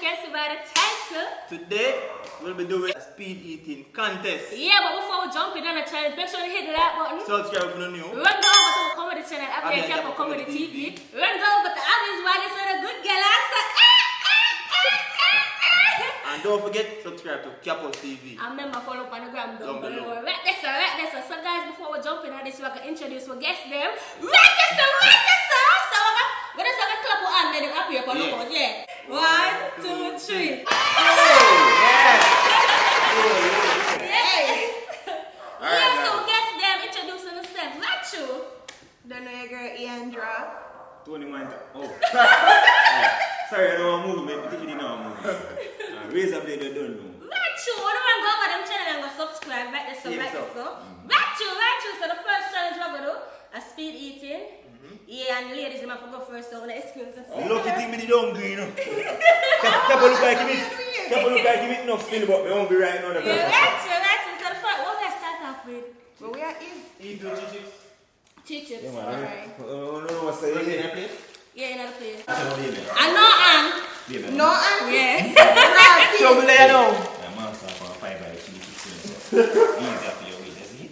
can see by the title. Today, we'll be doing a speed eating contest. Yeah, but before we jump in on the challenge, make sure you hit the like button. Subscribe for the new. Run go over to the comedy channel, Abbi and Comedy TV. Run go over to Abbi's one, it's a good girl answer. And don't forget, subscribe to Capo TV. And remember, follow up on the gram down below. Right there, sir, right there, sir. So guys, before we jump in on this, we're going to introduce our guests them. Right there, sir, right there, sir. So we're going to have a clap of hand, then they're up here for look out, yeah. 1, 2, 3. Yeah, so guess them, introducing themselves. Not you. Don't know your girl Iandra. Tony Manta. Oh. Sorry, I don't move, man. Take it in now, move. Razablade, I don't know. Not you. I don't want to go over them channel and go subscribe. Right there, so, right there, so. Not you, right you. So the first challenge we're going to do, a speed eating. Yeah, and ladies, you have to go first, so when I excuse themselves. Lucky thing me the hungry, you know. Couple look like him eat enough still, but me hungry right now. Yeah, right you. So the first, what we start off with? But we are in. Eat your chips. Chips. Yeah, man. Alright. No, what's that? You in a place? Yeah, in the place. I And no and. No, and Yeah. So we lay down. My mom's not for a 5 by 2 easy for your way, does he?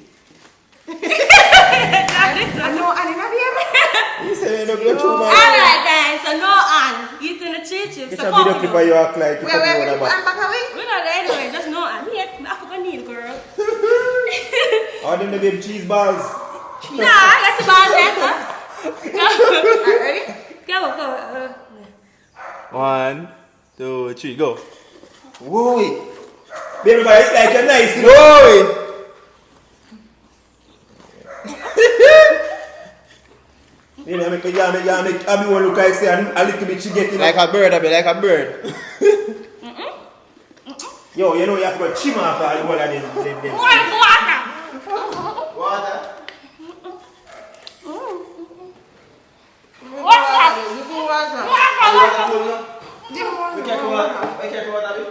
no, and in a baby. You say you don't go too much. Alright guys, so no and. Eating the chips. It's So a come video clip of you act like you Where put we on a put back. back away? we're not there anyway, just no and. Yeah, I forgot need girl. Or them the baby cheese balls. Nah, that's about that. Alright, ready? Go. 1, 2, 3, go. Whoa. Baby boy, it's like a nice. Whoa. You know, make Abbi one look like say a little bit she getting like a bird, Abbi, like a bird. Yo, you know you have to go chim off all the whole of them. Water. You go water. Be careful, Abbi.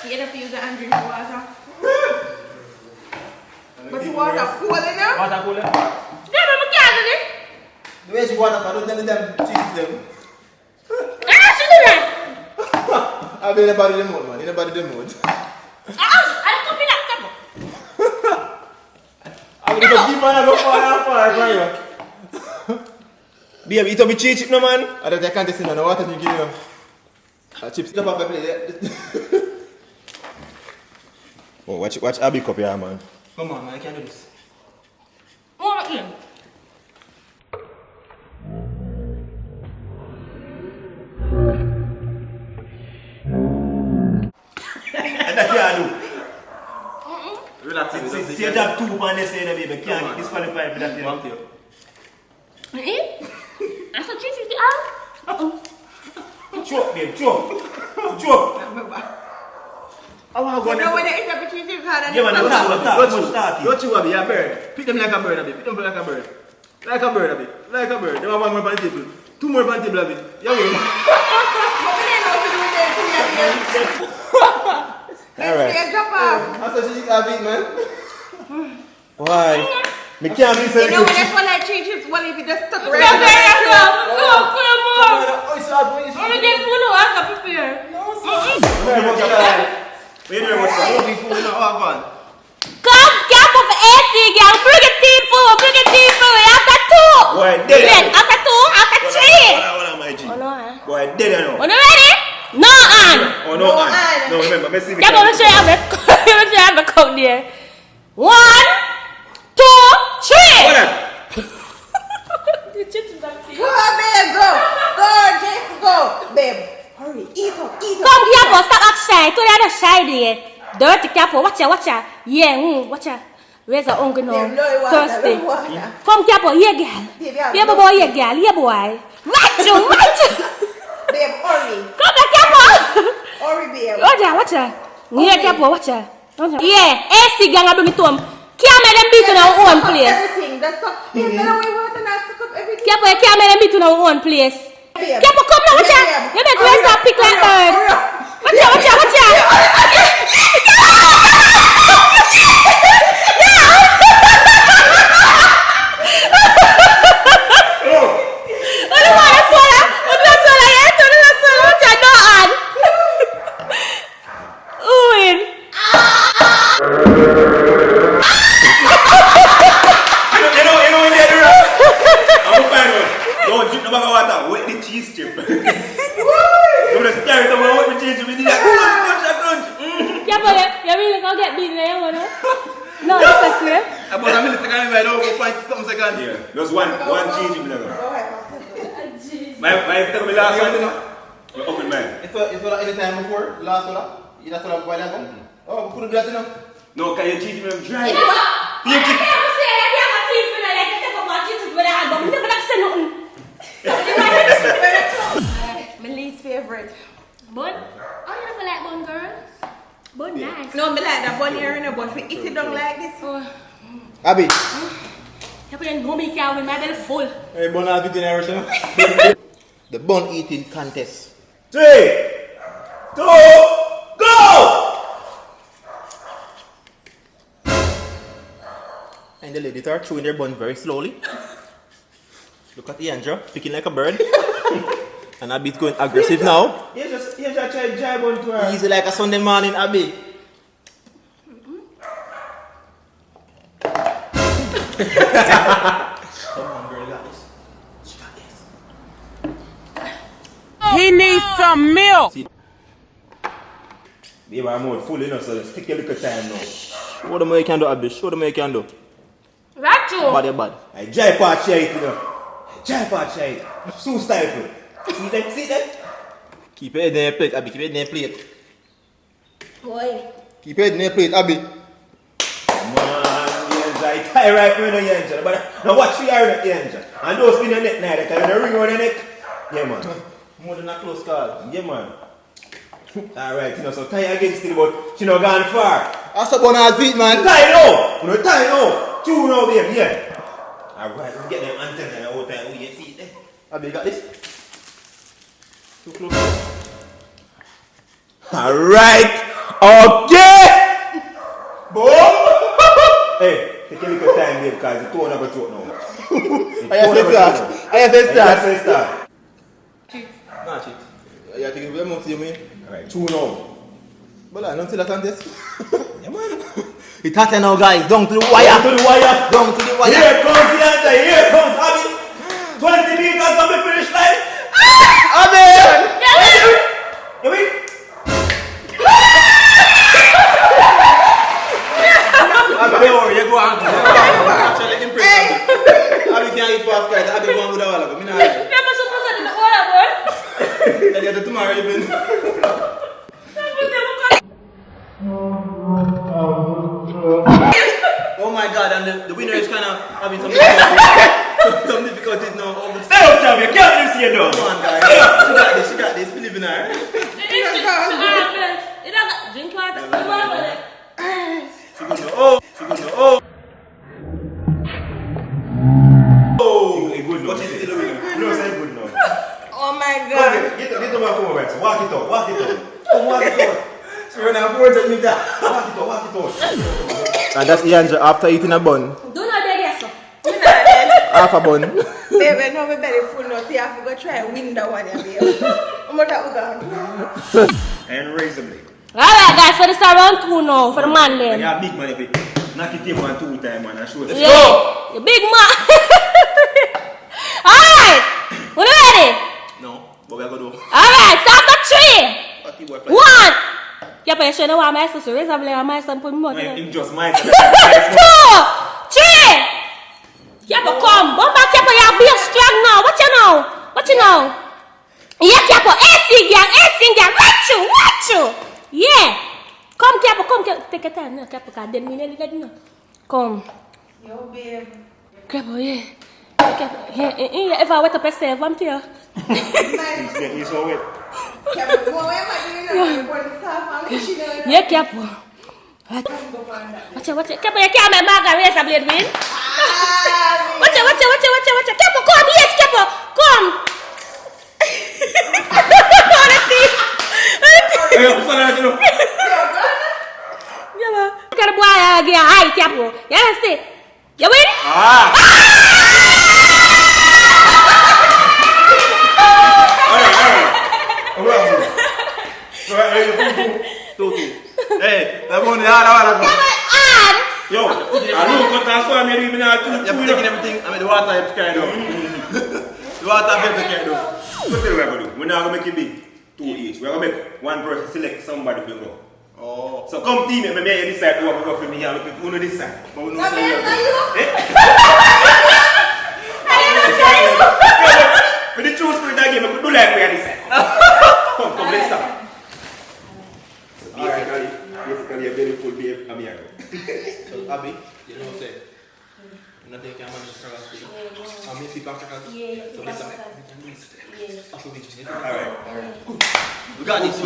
You end up using and drink water. But you water cool enough? Water cool enough. Yeah, but we can't do it. The way she water for don't tell them cheese them. Ah, she do that. Abbi in the body the mood, man. In the body the mood. I don't feel like that. Abbi go keep on go far from you. Baby, eat up the cheese chip no man. I don't can't taste no water drink you. Chips up off the plate. Oh, watch Abbi cup here, man. Come on, man, I can't do this. More in. And that's what I do. Relax. See you drop 2 on this day, baby. Can't disqualify for that thing. I saw cheese with the out. Choke, babe, choke. I want to go You know next. when they eat up the cheese, Yeah, man, don't chew, Abbi, you're a bird. Pick them like a bird, Abbi. Pick them like a bird. Like a bird, Abbi. Like a bird. They want 1 more on the table. 2 more on the table, Abbi. Yeah, wait. Alright. Drop off. That's what she have it, man. Why? Me can't be saying You know when they swallow like 3 chips, well if you just stuck right Stop there. there, come on. Oh, it's hard for you. I'm gonna get full of water, prepare. Wait, what's that? Don't be fooling now. Oh, God. Come, cap of AC, girl. Bring it tea food. After 2. Boy, dead. Then, after 2, after 3. What am I, G? Oh, no, eh? Boy, dead, I know. Are you ready? No, and. Oh, no, No, man. and. No, remember, me see me. Yeah, but I'm sure I have a count there. 1, 2, 3. What up? The chips is back to Go, babe, go. Go, Jess, go. Babe, hurry. Eat up. Come here, boss. Stop act shy. To the other side there. Dirty capo. Watch ya. Yeah, watch ya. Where's the uncle now? Thirsty. Come here, boy. Yeah, girl. Yeah, boy. Yeah, girl. Yeah, boy. Watch you. Babe, hurry. Come back, capo. Hurry, babe. Watch ya. Yeah, capo. Watch ya. Yeah, AC gang do me to him. Can't make them beat in our own place. Everything. That's up. Babe, better way water now. Suck up everything. Capo, you can't make them beat in our own place. Babe. Capo, come now. Watch ya. You make waste of pick like bird. Watch ya. You just stare at me what we change with that crunch. Yeah, but you really gonna get big there, you know? No, that's the same. About a minute ago, I don't go find some second. Yeah. Just one change in there. Go ahead. My take me last one, you know? Open man. It's what any time before, last one. You that's what I'm going to go. Oh, we couldn't do that, you know? No, can you change me dry? I never say that you have a teeth for like take up my teeth with that, but we never like say nothing. My least favorite. Bun? Oh, you never like bun, girl? Bun nice. No, me like that bun here in a bun. If we eat it down like this. Oh. Abby. You put in mommy cow with my belly full. Hey, bun has eating everything. The bun eating contest. 3, 2, go! And the ladies are chewing their bun very slowly. Look at Iandra, picking like a bird. And Abby's going aggressive now. You just try to jive on to her. Easy like a Sunday morning, Abby. Come on, girl, you got this. She got this. He needs some milk. Babe, I'm out full enough, so let's take a little time now. Show them what you can do, Abby. Show them what you can do. Rachu. Bad, you bad. I jive part shite, you know. Jive part shite. So stifled. See that? See that? Keep your head in your plate, Abby. Keep your head in your plate. Boy. Keep your head in your plate, Abby. Man, Iandra, I tie right now, Iandra. But now watch for your neck, Iandra. And don't spin your neck now, because when you ring on your neck. Yeah, man. More than a close call. Yeah, man. Alright, you know, so tie against it, but she not gone far. That's a bun has feet, man. Tie now! You know, tie now! Two now, babe, yeah. Alright, we get them antennas all the time. Oh, yeah, see it. Abby, you got this? Too close. Alright! Okay! Boom! Hey, take a little time, babe, because the two never choke now. I have to start. I have to start. Start. Nah, cheat. You have to give them up to you, man. Alright, two now. But I don't see that contest. Yeah, man. It's hot now, guys. Down to the wire. Down to the wire. Down to the wire. Here comes Iandra. Here comes Abby. 20 meters from the finish line. Abby! You win? Abby, you go on. Actually, impress Abby. Abby can't eat fast, guys. Abby going with a wall. I'm not Never supposed to do the order, boy. Then you have to tomorrow, you been. Oh my god, and the winner is kind of having some difficulties now. Stay up, Tom. You can't even see it now. Come on, guys. She got this. Believe in her. Drink water. She gonna oh. Oh, it's good now. But she's still a winner. No, it's not good now. Oh my Come god. on, get the man come over. Walk it out. Walk it out. Come walk it out. She run out 400 meters. Walk it out. Walk it out. And that's Iandra after eating a bun. Do not dead, yes, sir. You know that. Half a bun. Baby, no, my belly full now. So you have to go try and win that one, baby. How much have we got? And Razablade. Alright, guys, so this is round 2 now for the man And then. you have big man if you knock it in 1 2 times, man. And show us. Yeah, you big man. Alright, we ready? No, but we are going to do. Alright, so after 3, 1. 1. Yeah, but you should know why my sister Razablade and my son put me out. No, 2, him just my 3. Yeah, but come. Bump back, yeah, but you're being strong now. What you know? What you know? Yeah, yeah, but AC gang. Watch you. Yeah. Come, Capo, come. Take your time now, Capo, because then we nearly let you know. Come. Yo, babe. Capo, yeah. Capo, yeah. If I wet up yourself, I'm here. Yeah, he's so wet. Yeah, Capo. Watch it. Capo, you can't make my Razablade win. Watch it. Capo, come. Yes, Capo, come. Hey, what's going on? Yeah, man. Look at the boy again. Hi, Capo. You understand? You win? Ah! Hey, that one hard. Yo, I look at that one, maybe not You're taking everything. I mean, the water is kind of. The water is kind of. What we're going to do? We're not going to make it big. 2 each. We're going to make one person select somebody to go. Oh. So come team it, maybe you decide who go for me here. We can decide. But we know No, say man, you. no, you. For the true spirit of the game, we could do like we are decide. Come, let's start. So basically a very full day of Amiago. So, Abbi, you know what I'm saying? Nothing can manage to crack us. I'm going to see back crackers. Yeah, So, let's start. Alright. We got this.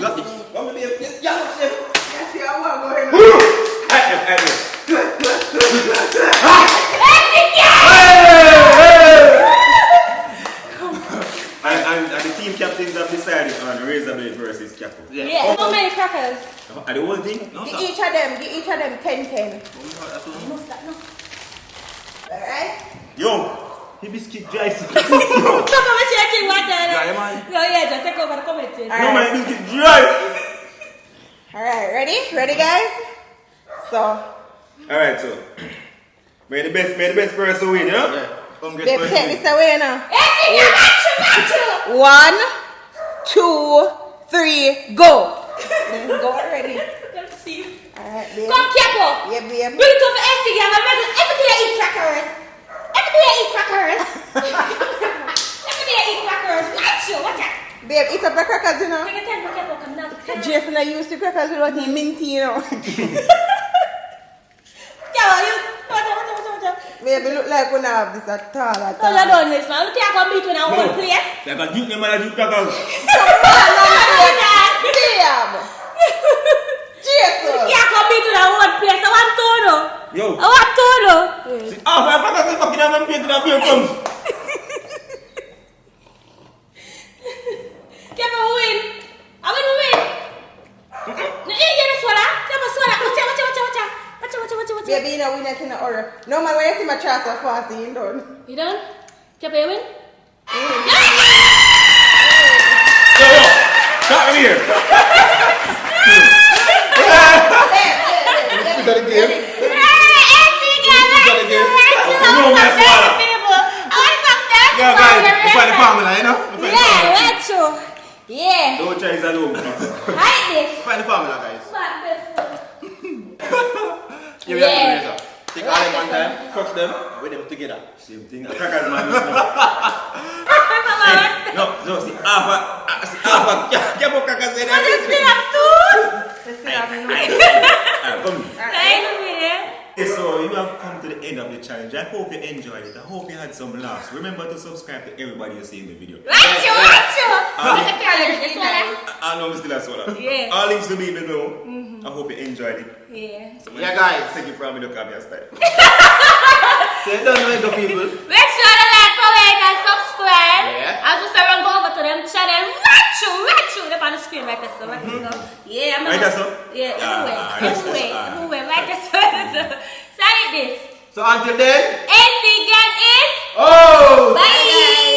Well, maybe, yeah, chef. Yes, you are going on. And the team captains have decided on Razablade versus Capo. Yeah. How many crackers? And the whole thing? No, Give each of them 10. Alright? Yo, he biscuit dry. Come on, checking what Yeah, man. No, yeah, just take over the comment. No, my biscuit dry. Alright, ready? Ready, guys? So, Alright, so may the best person win, you know? Yeah. Come get babe, first. take this away now. Hey, you 1, 2, 3, go. Let's go already. see. Alright, babe. Come, Capo. Yeah, babe. Bring it over Esty, gang. Every day I eat crackers. Every day I eat crackers. Every day I eat crackers. Watch you, watch out. Babe, eat up the crackers, you know. Take a time, Capo, come down. Jason, I used to crackers without any minty, you know. Capo, you. Watch out. Babe, it look like we don't have this at all. No, you don't this, man. Look at how meet in our own place. Like a duke, man, a duke, crackers. Damn! Jason! Yeah, come meet in our own place. I want to know. Yo. I want to know. My crackers is fucking out and painting a beer comes. Capo, win. I want to win. No, you don't swallow. Capo, swallow. Watch out. Baby, you know, we not in a hurry. No man, when you see my chance so fast, you done. You done? Capo, you win? Yo, stop me here. We got a game. Yo, guys, we find the formula, you know? We find the formula. Watch you. Yeah. Don't try his alone. Hide this. Find the formula, guys. Here we Yeah. are, razor. Take all them one time, crush them, with them together. Same thing. Crackers, man. Hey, no, see, half a crackers in there. Come here. Okay, so you have come to the end of the challenge. I hope you enjoyed it. I hope you had some laughs. Remember to subscribe to everybody you see in the video. Watch you. I know I'm still a soda. Yeah. All links to me below. I hope you enjoyed it. Yeah. Yeah, guys. Thank you for having me to come here style. Say it down to the people. Make sure to like, comment, and subscribe. Yeah. As we say, run go over to them channel. Watch you. They're on the screen right there. So, right there. So. Yeah, I'm Right there, so? Yeah, Ah, everywhere. Right there. So, say this. So until then, AC gang is. oh! Bye.